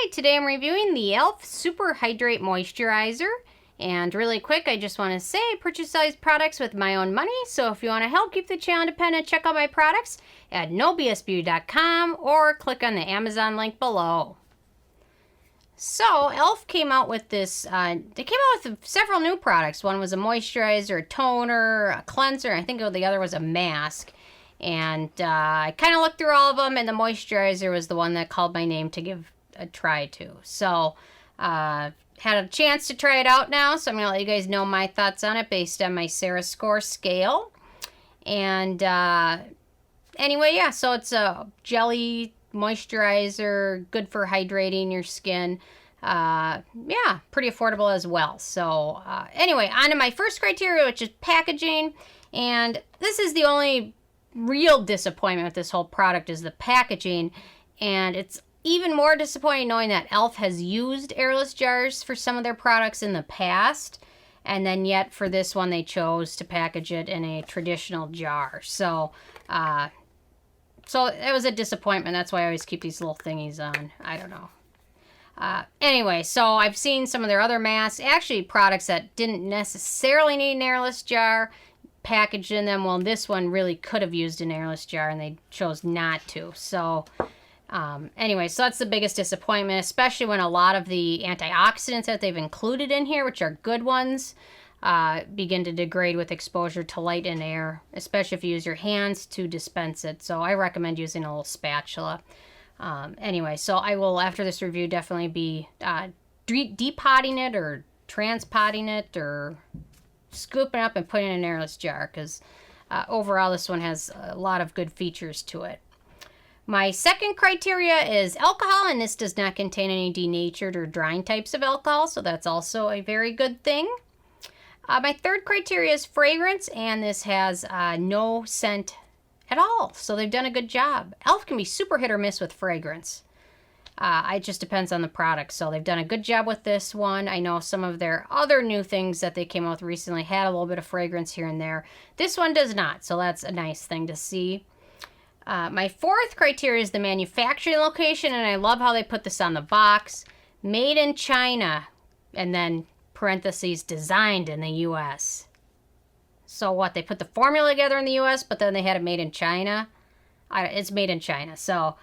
Hi, today I'm reviewing the E.L.F. SuperHydrate Moisturizer. And really quick, I just want to say I purchase all these products with my own money, so if you want to help keep the channel independent, check out my products at nobsbeauty.com or click on the Amazon link below. So, E.L.F. came out with this, they came out with several new products. One was a moisturizer, a toner, a cleanser, and I think the other was a mask. And I kind of looked through all of them, and the moisturizer was the one that called my name to give a try to. So, had a chance to try it out now, so I'm going to let you guys know my thoughts on it based on my Sarah score scale. And anyway, yeah, so it's a jelly moisturizer, good for hydrating your skin. Yeah, pretty affordable as well. So anyway, on to my first criteria, which is packaging. And this is the only real disappointment with this whole product is the packaging. And it's even more disappointing knowing that E.L.F. has used Airless Jars for some of their products in the past, and then yet for this one they chose to package it in a traditional jar. So it was a disappointment. That's why I always keep these little thingies on. I don't know. Anyway, so I've seen some of their other masks, actually products that didn't necessarily need an Airless Jar packaged in them. Well, this one really could have used an Airless Jar, and they chose not to. So anyway, so that's the biggest disappointment, especially when a lot of the antioxidants that they've included in here, which are good ones, begin to degrade with exposure to light and air, especially if you use your hands to dispense it. So I recommend using a little spatula. Anyway, so I will, after this review, definitely be depotting it or transpotting it or scooping up and putting it in an Airless Jar, because overall this one has a lot of good features to it. My second criteria is alcohol, and this does not contain any denatured or drying types of alcohol, so that's also a very good thing. My third criteria is fragrance, and this has no scent at all, so they've done a good job. E.L.F. can be super hit or miss with fragrance. It just depends on the product, so they've done a good job with this one. I know some of their other new things that they came out with recently had a little bit of fragrance here and there. This one does not, so that's a nice thing to see. My fourth criteria is the manufacturing location, and I love how they put this on the box. Made in China, and then parentheses, designed in the U.S. So what, they put the formula together in the U.S., but then they had it made in China? It's made in China. So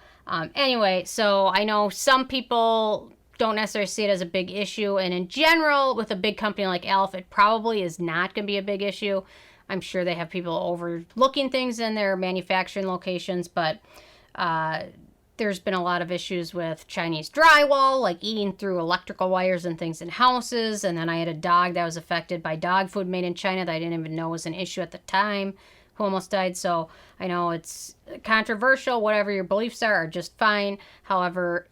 anyway, so I know some people don't necessarily see it as a big issue, and in general, with a big company like E.L.F., it probably is not going to be a big issue. I'm sure they have people overlooking things in their manufacturing locations, but there's been a lot of issues with Chinese drywall, like eating through electrical wires and things in houses. And then I had a dog that was affected by dog food made in China that I didn't even know was an issue at the time, who almost died. So I know it's controversial. Whatever your beliefs are just fine. However,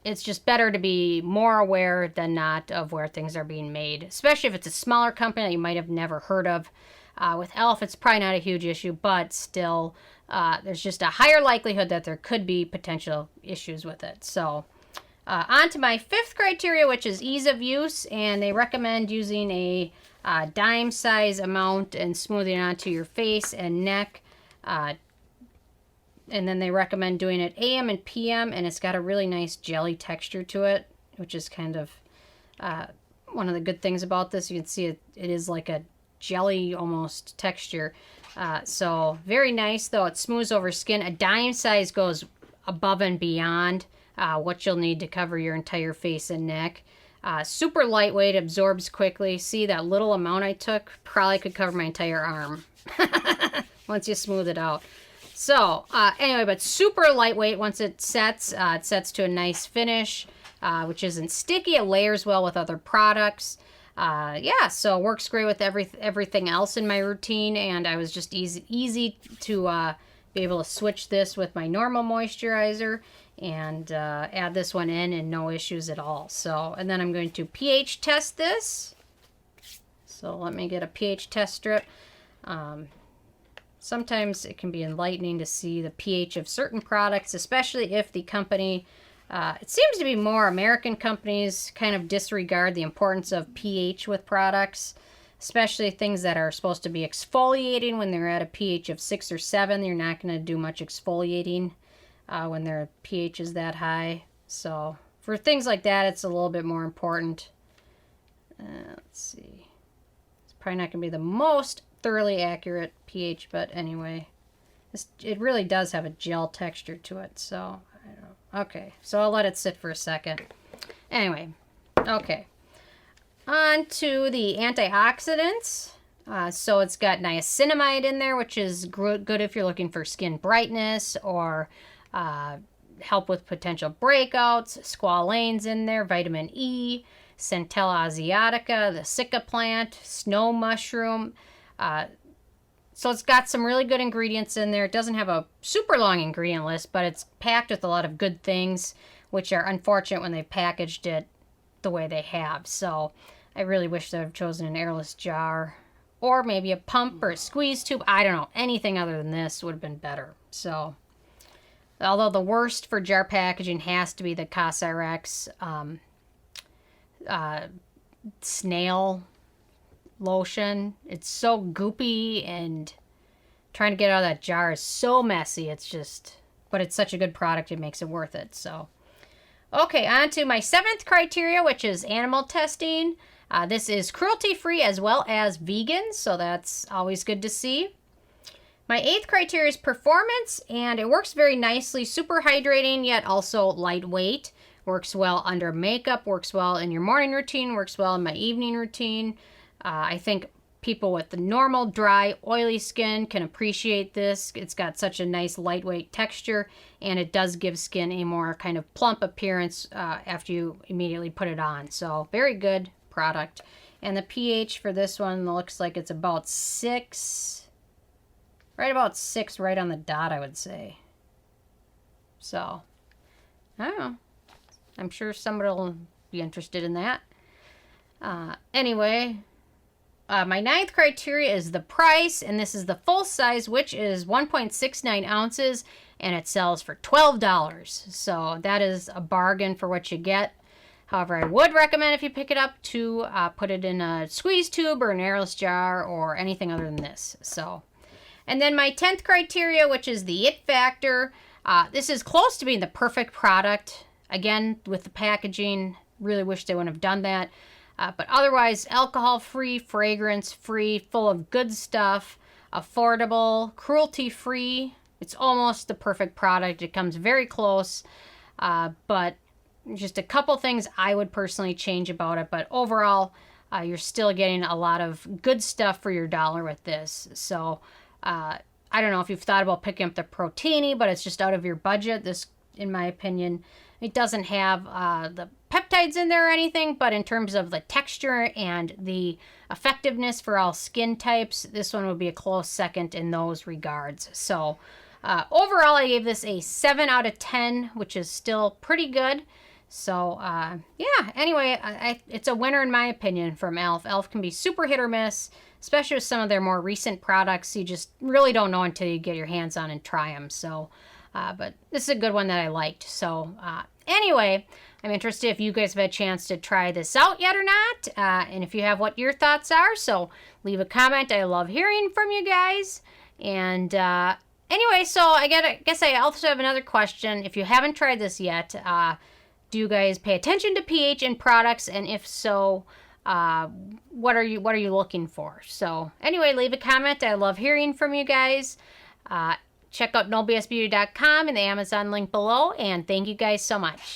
it's just better to be more aware than not of where things are being made, especially if it's a smaller company that you might have never heard of. With E.L.F., it's probably not a huge issue, but still, there's just a higher likelihood that there could be potential issues with it. So, on to my fifth criteria, which is ease of use, and they recommend using a dime size amount and smoothing it onto your face and neck. And then they recommend doing it AM and PM, and it's got a really nice jelly texture to it, which is kind of one of the good things about this. You can see it is like a jelly almost texture. So very nice, though it smooths over skin. A dime size goes above and beyond what you'll need to cover your entire face and neck. Super lightweight, absorbs quickly. See, that little amount I took probably could cover my entire arm once you smooth it out. So anyway, but super lightweight. Once it sets to a nice finish, which isn't sticky. It layers well with other products. Yeah, so it works great with everything else in my routine, and I was just easy to be able to switch this with my normal moisturizer and add this one in and no issues at all. So, and then I'm going to pH test this. So let me get a pH test strip. Sometimes it can be enlightening to see the pH of certain products, especially if the company it seems to be more American companies kind of disregard the importance of pH with products, especially things that are supposed to be exfoliating. When they're at a pH of 6 or 7, you're not going to do much exfoliating when their pH is that high. So for things like that, it's a little bit more important. Let's see. It's probably not going to be the most thoroughly accurate pH, but anyway. It really does have a gel texture to it, so I don't know. Okay, so I'll let it sit for a second. Anyway, okay. On to the antioxidants. So it's got niacinamide in there, which is good if you're looking for skin brightness or help with potential breakouts. Squalane's in there, vitamin E, Centella Asiatica, the Sika plant, snow mushroom. So it's got some really good ingredients in there. It doesn't have a super long ingredient list, but it's packed with a lot of good things, which are unfortunate when they packaged it the way they have. So I really wish they'd have chosen an airless jar or maybe a pump or a squeeze tube. I don't know. Anything other than this would have been better. So, although the worst for jar packaging has to be the Cosrx snail lotion. It's so goopy, and trying to get out of that jar is so messy. It's just, but it's such a good product, it makes it worth it. So, okay, on to my 7th criteria, which is animal testing. This is cruelty-free as well as vegan, so that's always good to see. My 8th criteria is performance, and it works very nicely. Super hydrating, yet also lightweight. Works well under makeup, works well in your morning routine, works well in my evening routine. I think people with the normal, dry, oily skin can appreciate this. It's got such a nice lightweight texture, and it does give skin a more kind of plump appearance after you immediately put it on. So very good product. And the pH for this one looks like it's about 6, right about 6 right on the dot, I would say. So, I don't know. I'm sure somebody will be interested in that. Anyway, my 9th criteria is the price, and this is the full size, which is 1.69 ounces, and it sells for $12. So that is a bargain for what you get. However, I would recommend if you pick it up to put it in a squeeze tube or an airless jar or anything other than this. So, and then my 10th criteria, which is the it factor. This is close to being the perfect product. Again, with the packaging, really wish they wouldn't have done that. But otherwise, alcohol-free, fragrance-free, full of good stuff, affordable, cruelty-free. It's almost the perfect product. It comes very close, but just a couple things I would personally change about it. But overall, you're still getting a lot of good stuff for your dollar with this. So I don't know if you've thought about picking up the Proteini, but it's just out of your budget. This, in my opinion, it doesn't have the peptides in there or anything, but in terms of the texture and the effectiveness for all skin types, this one would be a close second in those regards. So overall, I gave this a 7 out of 10, which is still pretty good. So yeah, anyway, it's a winner in my opinion from E.L.F. E.L.F. can be super hit or miss, especially with some of their more recent products. You just really don't know until you get your hands on and try them. So, but this is a good one that I liked. So anyway, I'm interested if you guys have had a chance to try this out yet or not, and if you have, what your thoughts are. So leave a comment. I love hearing from you guys. And anyway, so I guess I also have another question. If you haven't tried this yet, do you guys pay attention to pH in products? And if so, what are you looking for? So anyway, leave a comment. I love hearing from you guys. Check out nobsbeauty.com and the Amazon link below. And thank you guys so much.